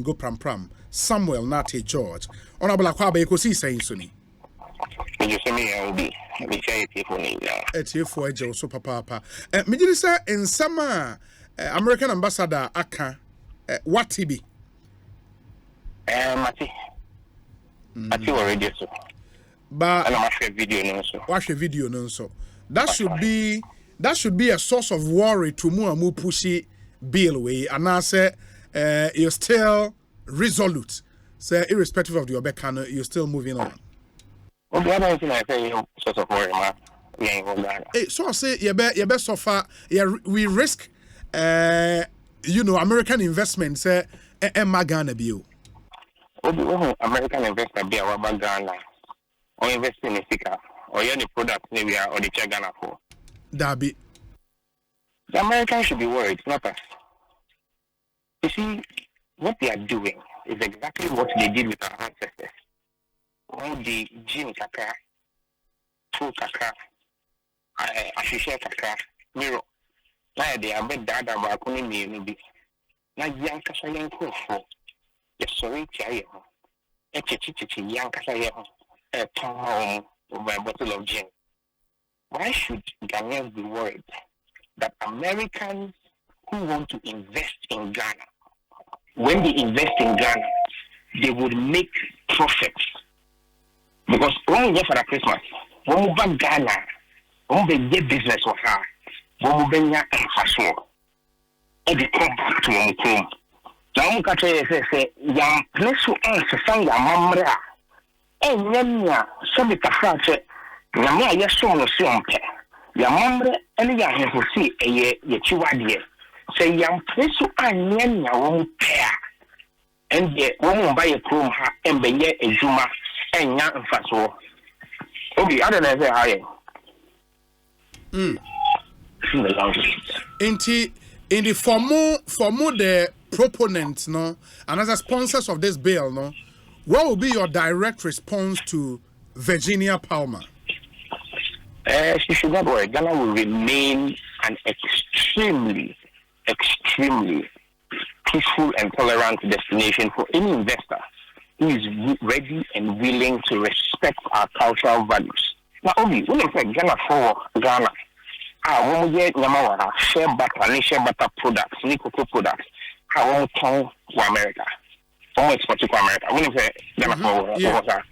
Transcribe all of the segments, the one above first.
go pram pram. Samuel Nate George. Honorable Akwabe Ekosi saying Suni. You see me, I will be people need now. For Ejo so papa. Mijisa in summer American ambassador Aka what TB? Mati already so. But and I watch video no so. Watch a video no so. That should be a source of worry to mu pushy bill way and I say you're still resolute. So irrespective of the Obekano, you're still moving on. Well, the other thing I say sort of worry man. So I say you best so far we risk American investment say Ghana bill. American investor be our Ghana or invest in Sika or any product maybe or the Ghana for. Dabi. The Americans should be worried, not us. You see, what they are doing is exactly what they did with our ancestors. All the gene kaka, true kaka, ashisha kaka, mirror. Now they are better than Bakuni maybe. Now young Kasayan for. Yes, sorry, Chaya. A young Kasayan, a pound of a bottle of gin. Why should Ghanaians be worried that Americans who want to invest in Ghana, when they invest in Ghana, they would make profits? Because when we go for a Christmas, when we buy Ghana, when we get business with her, when we buy a and they come back to home. Now, we say, young place to answer some mamma. And Yamia, Sabita said, Yamia, yes, so no simple. Yamamre, and Yahoo who see a year, Chiwadia. Say, young place to Yamia won't pair. And yet, one buy a chrome and be yet a Juma and young Faso. Okay, other than that, In the for more the proponents no and as a sponsors of this bill no, what will be your direct response to Virginia Palmer? She should not worry. Ghana will remain an extremely peaceful and tolerant destination for any investor who is ready and willing to respect our cultural values. Now, only when I say Ghana for Ghana. When we get Yamawara, share butter products, cocoa products, how we come to America. When we export to America, when we say Ghana for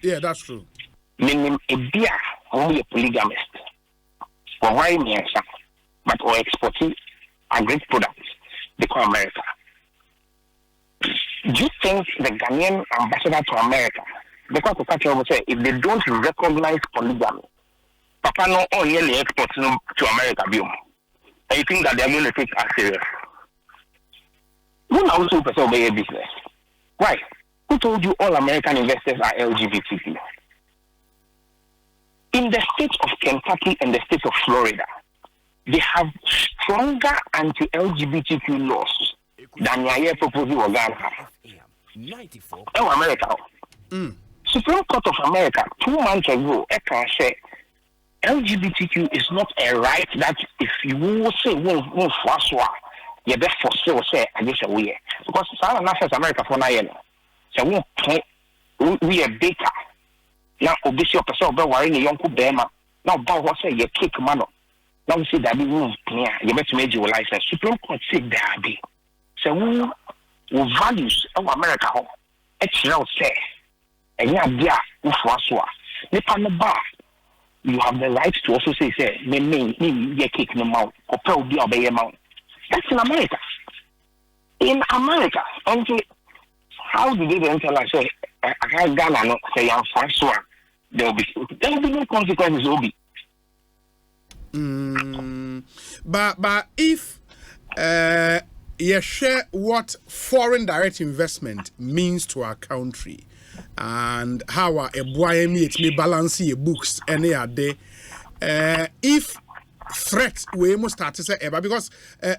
yeah, that's true. Meaning a beer, only a polygamist. For why me but or exporting a great products, they call America. Do you think the Ghanaian ambassador to America, because the country will say, if they don't recognize polygamy, Papa no only exports to America, and you think that they are going to take us serious? Who now also pursue a business? Why? Who told you all American investors are LGBTQ? In the state of Kentucky and the state of Florida, they have stronger anti-LGBTQ laws than your proposal of Ghana. Oh, America. Supreme Court of America 2 months ago, said LGBTQ is not a right that if you will say won't you best for sale say I guess we because South America for 9 years. So we a baker. Now obviously your person be worrying young bema. Now about what say you kick man. Now we say that be you better make your license. Supreme Court said that be. So we values of America home. It's now say and yeah dear ufwaswa. Nipa no bar. You have the right to also say me kick no mouth or probably obey your mouth. That's in America. In America, and how did they then tell us say I can't Ghana no say I'm Francois? There will be no consequences. Will be. But if you share what foreign direct investment means to our country and how a boy me balance your books any day, if threat we must start to say ever because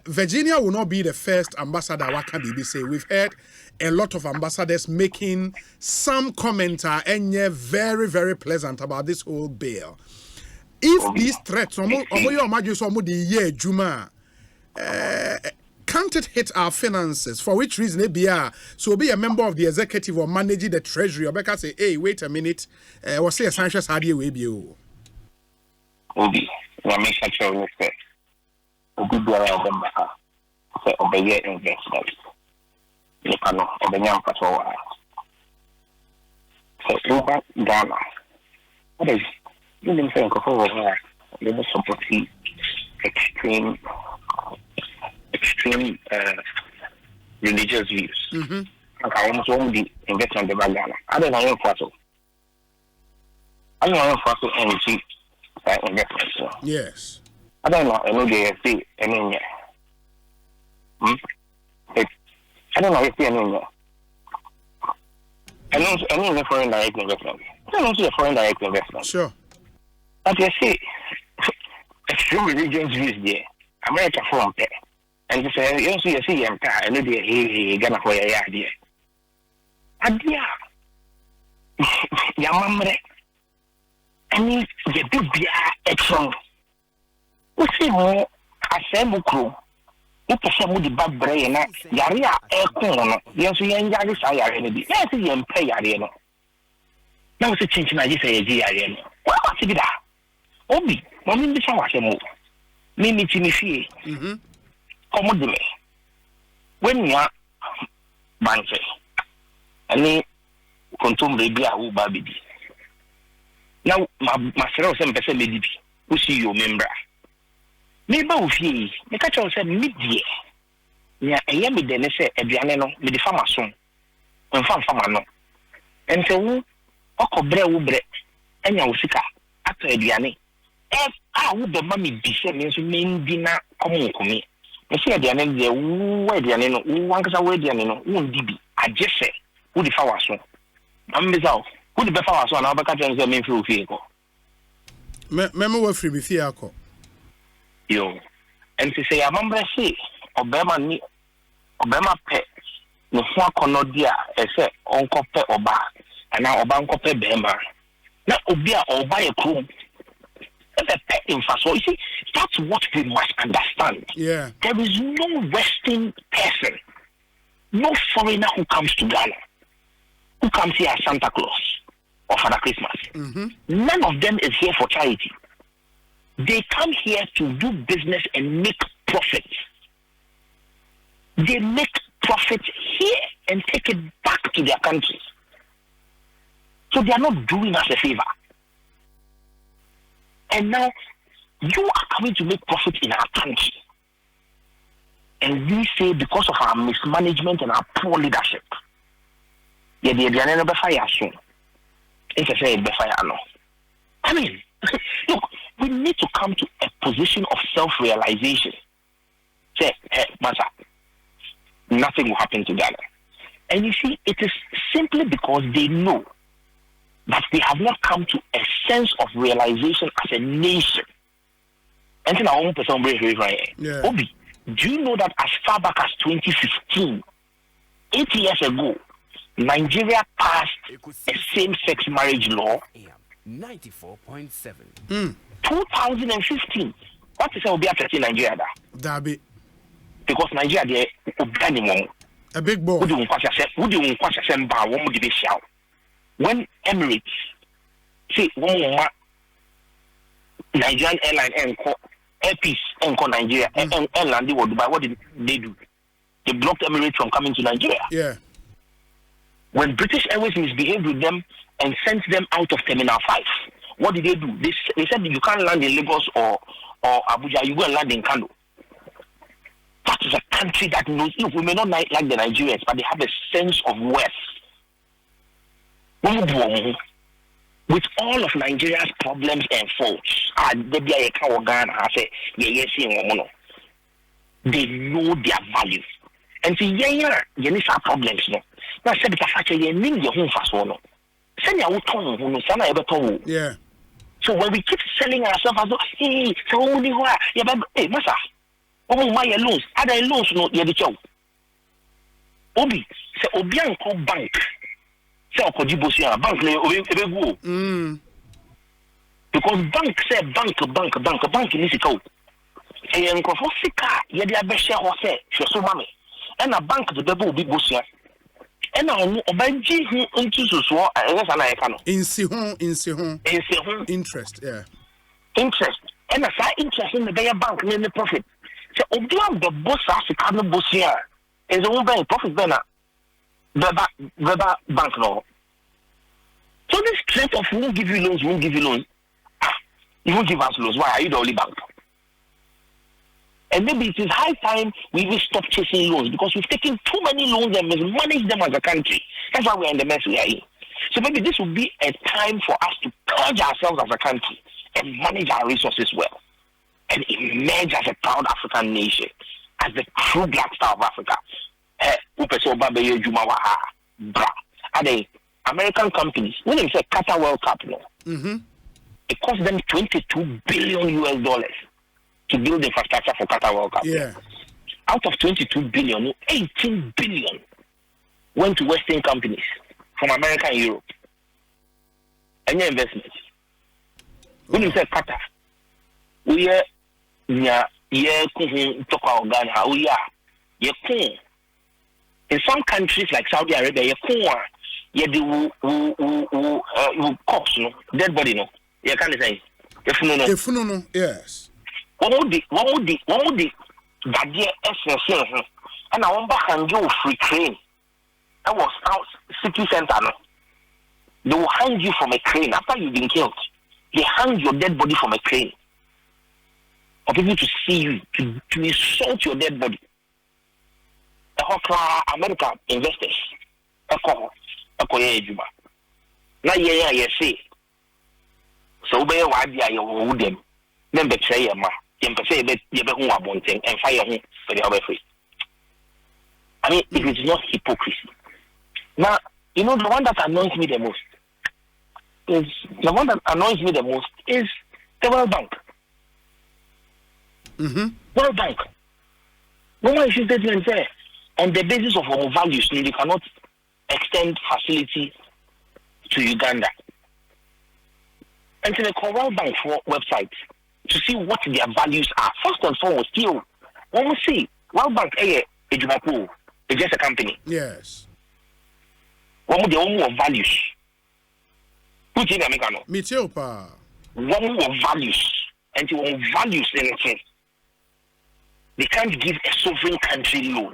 Virginia will not be the first ambassador. What can we say? We've heard a lot of ambassadors making some commenter and very, very pleasant about this whole bill. If these threats, can can't it hit our finances? For which reason it be so be a member of the executive or managing the treasury or because say, hey, wait a minute, was say a sanctions idea we be Obi, na make sure you say Obi be around them say obey investment. You can obey am for so over Ghana. What is you didn't think of over they support extreme religious views. I almost want the investment in Ghana. I don't know for so. I don't know for so energy investment. Yes. I don't know. I know they see any. I don't know if they any. I know foreign direct investment. I don't know foreign direct investment. Sure. But you see, extreme religious views there. America from there. And you say, you see, I know they're Ghana for your idea. Idea. Yamamre. I mean, the big action. We see more assemble crew. You can say, the bad brain, Yaria, Aircon, yes, we ain't Yaris, I are any. Yes, you can pay Ariano. Now, it's a change in idea, say, Ariano. What was it? Obi, one in the shower, Mimi Timothy. Come me. When you are banking, I mean, consume baby, I will baby. Now, my friend was a lady who see your member. Maybe we catch ourselves mid-year. Yeah, a yammy then say a dianeno with the farmer son. And farmer no. And so, Oko bre, and Yausika, after a diane. If I would the mummy descend to main dinner, come me. You see, the name the wedding, one case away, won't be. I just say, who the flower son. I'm without. Who the flower son, I'll be catching the main through vehicle. Member free with Fiaco. Yo, and to say, I remember say, Obama pet, no one conodia, I say, Uncle Pet or bar, and now Obanco Pet Bema. Now, Obia or buy a crew. The pet infrastructure. You see, that's what we must understand. Yeah. There is no Western person, no foreigner who comes to Ghana, who comes here as Santa Claus or Father Christmas. None of them is here for charity. They come here to do business and make profit. They make profit here and take it back to their countries. So they are not doing us a favor. And now you are coming to make profit in our country. And we say because of our mismanagement and our poor leadership, yeah, they are never fire soon. It's a say fire no. I mean, look, we need to come to a position of self-realization. Say, hey, Masa, nothing will happen to Ghana. And you see, it is simply because they know that they have not come to a sense of realization as a nation. And then our own person yeah. Obi, do you know that as far back as 2015, 8 years ago, Nigeria passed a same-sex marriage law? 94.7. 2015. What is Obi affecting Nigeria? Dabi. Because Nigeria, they a big boy. Who do you when Emirates see Nigerian airline and Air Peace and Nigeria airline they were Dubai, what did they do? They blocked Emirates from coming to Nigeria. Yeah. When British Airways misbehaved with them and sent them out of Terminal 5, what did they do? They said you can't land in Lagos or Abuja, you go and land in Kano. That is a country that knows. Look, we may not like the Nigerians, but they have a sense of worth. With all of Nigeria's problems and faults, they know their value. And see, you need some problems. No, now said the fact you need your home fast one. Send your tongue, sana ever tongue. Yeah. So when we keep selling ourselves as though, hey, so only why, yeah, but hey, massa, oh my loans, other loans, no, yeah, the chow. Obi, say Obian call bank. Say Okojibosia, bank le go. Because bank say bank needs to go. a Yankofosika, Yadia Besha Hose, Shosumami, and a bank to the Babu Busia. And I know a Benji who into so I guess I can. In Sihon. Interest, yeah. Interest. And a side interest in the Bayer Bank, name the profit. So, Obiang the boss as a cardinal Busia is a woman profit banner. Weber bank law. So this threat of won't give you loans. You won't give us loans. Why are you the only bank? And maybe it is high time we even stop chasing loans because we've taken too many loans and mismanaged them as a country. That's why we're in the mess we are in. So maybe this will be a time for us to purge ourselves as a country and manage our resources well and emerge as a proud African nation, as the true black star of Africa. Are they American companies? When they say Qatar World Cup, it cost them $22 billion to build infrastructure for Qatar World Cup. Yeah. Out of 22 billion, 18 billion went to Western companies from America and Europe. Any investment. When you say Qatar, we are in some countries like Saudi Arabia, you corpse, dead body, no. You can't say. If no, yes. One would the Gadia SSN, and I want back and go free crane. That was out city center. No? They will hang you from a crane after you've been killed. They hang your dead body from a crane for people to see you, to insult your dead body. America investors, now yeah, say. So be why be you them. Then betray your ma. You say you be who want thing and fire him for the other free. I mean, it is not hypocrisy. Now, you know the one that annoys me the most is the World Bank. World Bank. No one should say on the basis of our values, they cannot extend facility to Uganda. And to the World Bank website to see what their values are. First and foremost, still, when we see World Bank, it's just a company. Yes. One of the more values. Which is American. Me too, pa. One more values. And to values anything. They can't give a sovereign country loan.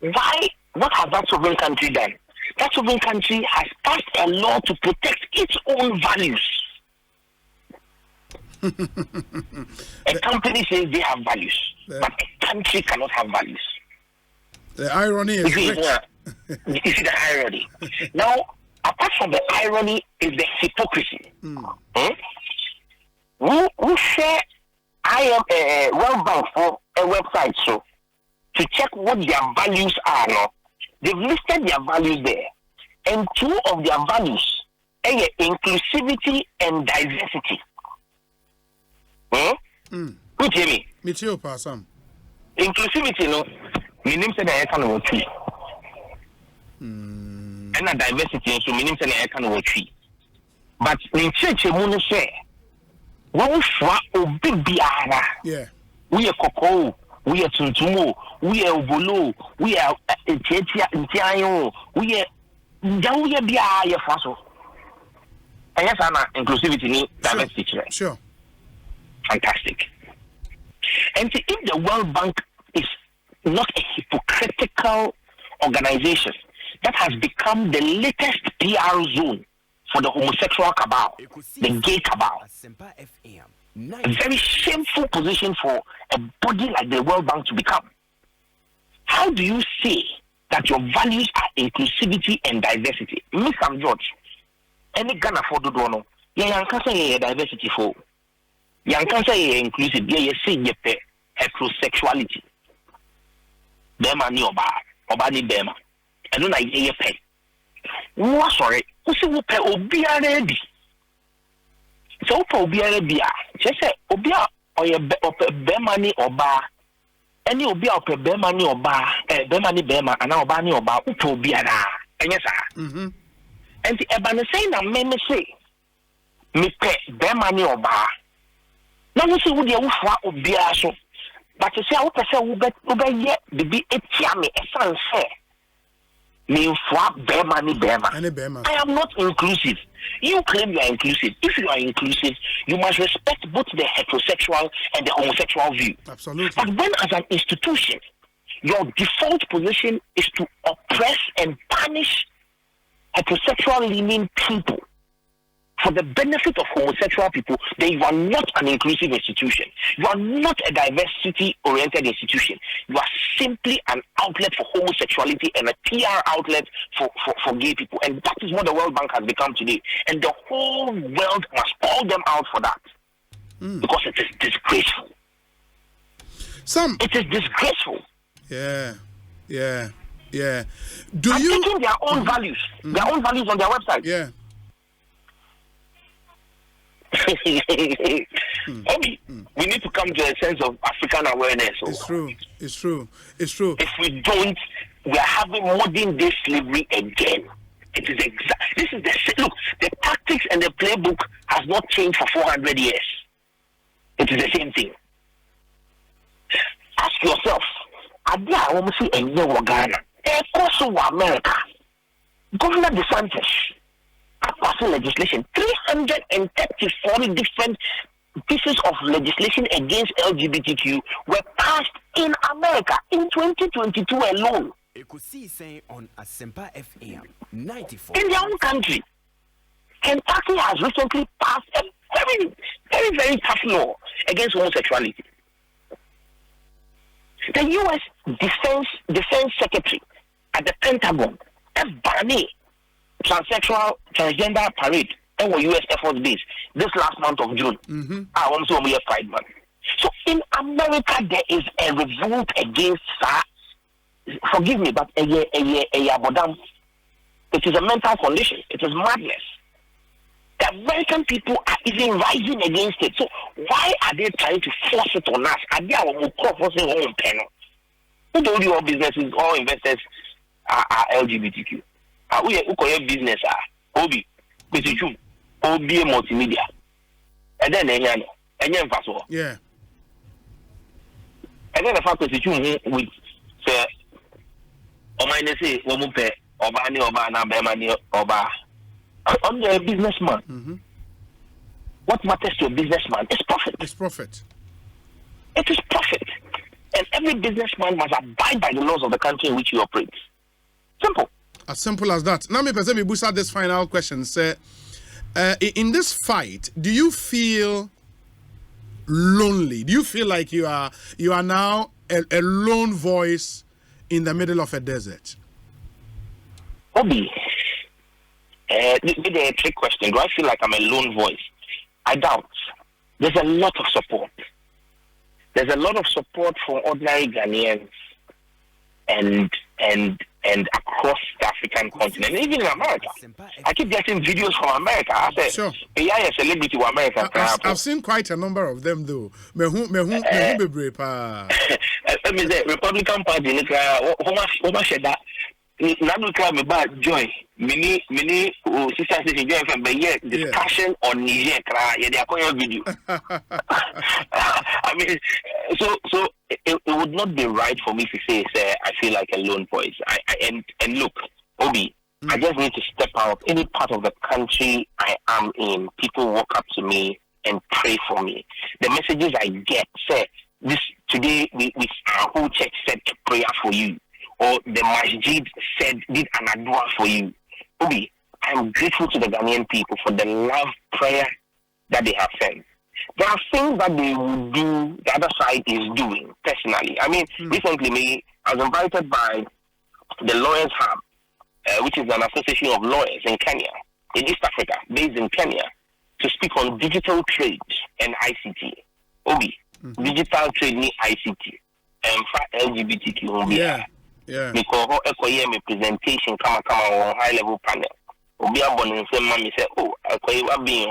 Why? What has that sovereign country done? That sovereign country has passed a law to protect its own values. A company says they have values, but a country cannot have values. The irony is you see the irony. Now, apart from the irony is the hypocrisy. We share World Bank for a website so to check what their values are now. They've listed their values there. And two of their values are inclusivity and diversity. Who tell me? Me too, pa, Sam. Inclusivity, no. My name said I can work tree. And a diversity, so my name said I can work tree. But in church, you want to say, one for a big biara. Yeah. We are cocoa, we are tuntumo, we are obolo, we are tiayo, we are biara faso. And yes, I'm inclusivity, diversity. Sure. Fantastic. And if the World Bank is not a hypocritical organization that has become the latest PR zone for the homosexual cabal, the gay cabal, a very shameful position for a body like the World Bank to become. How do you say that your values are inclusivity and diversity? Mr. George, any Ghana for the dono, you can't say diversity for. You can't say inclusive, you say heterosexuality. Bema ni oba ni bema. And then I hear pay. No, sorry, who say we pay obiara bi. So obiara bi just say obia or your bema ni oba. Any obia or bema ni oba, bema ni bema, and oba ni oba, upo obiara. And yes, sir. And the ebane say na me say me pay bema ni oba. Now we say we dey ufa obiara so But you say, I would yet be a tiame, a sunset. Me Bema. I am not inclusive. You claim you are inclusive. If you are inclusive, you must respect both the heterosexual and the homosexual view. Absolutely. But when, as an institution, your default position is to oppress and punish heterosexual-leaning people for the benefit of homosexual people, then you are not an inclusive institution. You are not a diversity-oriented institution. You are simply an outlet for homosexuality and a PR outlet for gay people. And that is what the World Bank has become today. And the whole world must call them out for that. Because it is disgraceful. It is disgraceful. Yeah. Taking their own values. Their own values on their website. Yeah. We need to come to a sense of African awareness. It's true. If we don't, we are having modern day slavery again. It is this is look. The tactics and the playbook has not changed for 400 years. It is the same thing. Ask yourself, Adia Omsi and Ghana, also America, Governor DeSantis passing legislation, 334 different pieces of legislation against LGBTQ were passed in America in 2022 alone. On Asempa FM 94. In their own country, Kentucky has recently passed a very, very, very tough law against homosexuality. The U.S. Defense Secretary at the Pentagon, F. Barney, transgender parade and U.S. Air Force Base this last month of June. I want to be a Pride Month. So in America, there is a revolt against forgive me, but it is a mental condition. It is madness. The American people are even rising against it. So why are they trying to force it on us? Are they forcing home panel? Who told you all businesses, all investors are LGBTQ? We are business Obi, Petichum, Obi multimedia. And then yeah. And then the fact Petichum with say say Omupe Obani Obana Bemani Oba. On the businessman. What matters to a businessman is profit. It's profit. It is profit. And every businessman must abide by the laws of the country in which he operates. Simple. As simple as that. Now, me boost out this final question. Say, in this fight, do you feel lonely? Do you feel like you are now a lone voice in the middle of a desert? Obi, a trick question. Do I feel like I'm a lone voice? I doubt. There's a lot of support. There's a lot of support from ordinary Ghanaians and across the African continent, even in America. I keep getting videos from America. I say, sure. AI a celebrity in America. I've seen quite a number of them, though. Republican Party, joy. Many sister station join from discussion on Niger. Video. I mean, so it would not be right for me to say I feel like a lone voice. And look, Obi, I just need to step out. Any part of the country I am in, people walk up to me and pray for me. The messages I get say this today. We our whole church said a prayer for you. Or the masjid did an adua for you. Obi, I'm grateful to the Ghanaian people for the love prayer that they have sent. There are things that they will do, the other side is doing, personally. I mean, recently, I was invited by the Lawyers Hub, which is an association of lawyers in Kenya, in East Africa, based in Kenya, to speak on digital trade and ICT. Obi, digital trade and ICT, and for LGBTQ. Yeah. Because my presentation come on high level panel. Obi abon and say mommy say, oh, I be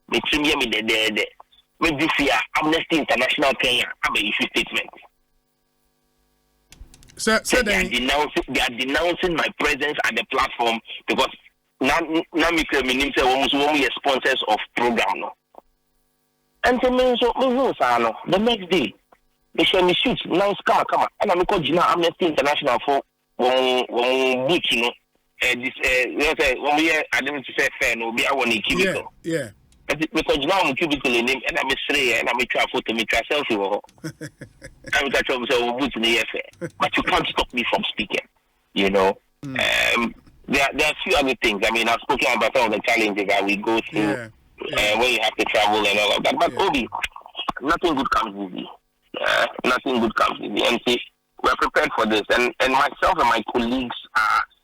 me trim me the me do fear Amnesty International Kenya have a issue statement. So they are denouncing my presence at the platform because now me say almost sponsors of program no. And so the next day They show me shoot, nice come. And I'm called Amnesty International for one boot, you know. This when we I didn't say fair, no, be I want to keep it. Yeah. Because now I'm cubicle in him, and I'm a stray, and I'm a try photo, me try selfie. I'm a try to boot in the affair. But you can't stop me from speaking, you know. There are a few other things. I mean, I've spoken about some of the challenges that we go through when you have to travel and all of that. But Obi, nothing good comes easy. Nothing good comes easy. And see, we're prepared for this. And myself and my colleagues,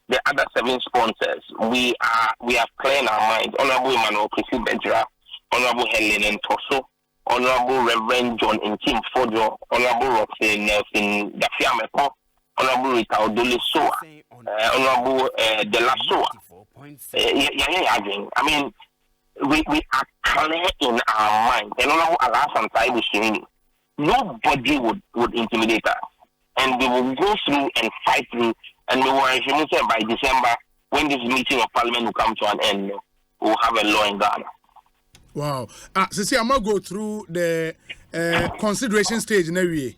the other 7 sponsors, we have clear in our minds. Honorable Emmanuel Chrissy Benjara, Honorable Helen and Toso, Honorable Reverend John Nkim Fojo, Honorable Roxanne Nelson Dafiamepo, Honorable Rita Odole Soa, Honorable De La Soa. I mean, we are clear in our minds. And Honorable Alasan Taibu, nobody would intimidate us. And we will go through and fight through. And we will say by December, when this meeting of Parliament will come to an end, we'll have a law in Ghana. Wow. So I'm going to go through the consideration stage in every year.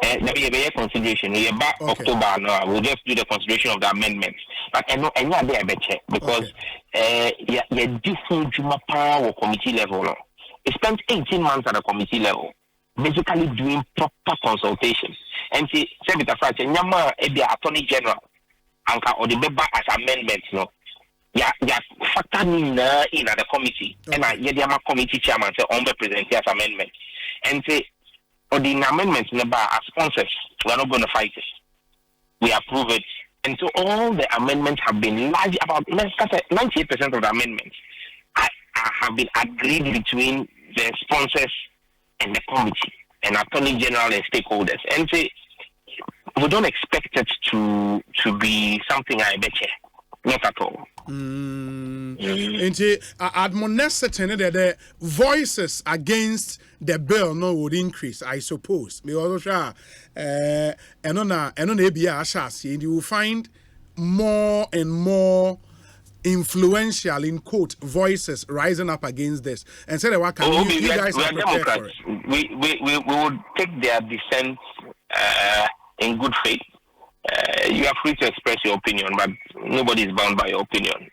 There will be a consideration. We are back October now. We'll just do the consideration of the amendments. But I know they are better because you're different from power committee level. No? We spent 18 months at the committee level, basically doing proper consultations. And see, Senator Frache, Nyama, Attorney General, Anka or the member as amendments, no. Yeah, factor in at the committee, and I committee chairman say on the present as amendment, and say, or the amendments in the bar as sponsors, we are not going to fight it. We approve it, and so all the amendments have been large. About 98% of the amendments have been agreed between the sponsors and the committee, and Attorney General and stakeholders, and say we don't expect it to be something I bet you. Not at all. The voices against the bill would increase, I suppose. You will find more and more influential in quote voices rising up against this. And say you guys are prepared for it. We would take their dissent in good faith. You are free to express your opinion, but nobody is bound by your opinion.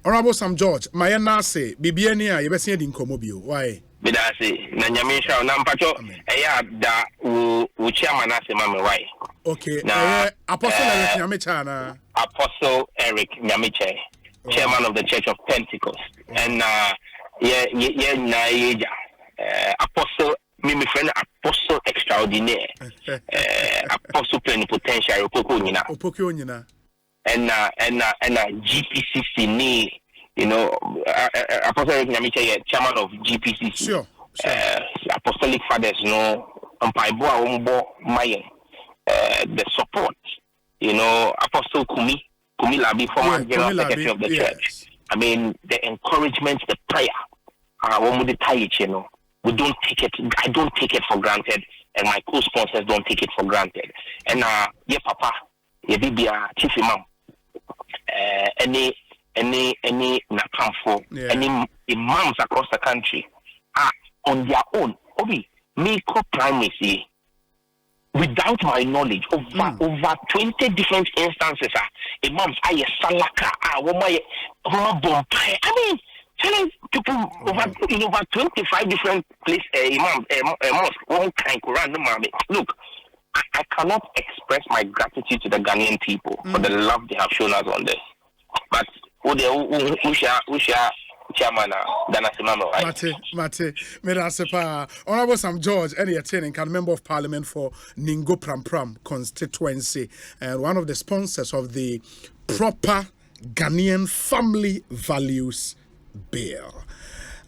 Honorable Sam George, my nase, Bibiania, you best in Comobio. Why? Bidasi, Nanyamisha, Nampacho, da chairman as a why. Okay, Apostle Eric Nyamichana. Apostle Eric Nyamiche, chairman of the Church of Pentecost. And Apostle. Me friend Apostle Extraordinaire, Apostle Plenipotentiary Opokunyina, and GPCC ni, you know, Apostle Nyamiche, chairman of GPCC. Sure. Apostolic fathers, you know, Mpaiboa Ombo Mayen, the support, you know, Apostle Kumi Labi, former General Secretary of the Church. I mean, the encouragement, the prayer, you know. We don't take it. I don't take it for granted, and my co-sponsors don't take it for granted. And Papa, Bibia, Chief Imam, any Nakamfo, any imams across the country are on their own. Obi, make up primacy without my knowledge over 20 different instances. Imams, Salaka, I mean. Telling people over 25 different places, imams, mosques, one kind Quran, no mommy. Look, I cannot express my gratitude to the Ghanaian people for the love they have shown us on this. But who shall chairman Dana Simano, right? Mate, Merasepa, Honorable Sam George, any attending can member of Parliament for Ningo Pram constituency, and one of the sponsors of the proper Ghanaian family values bill.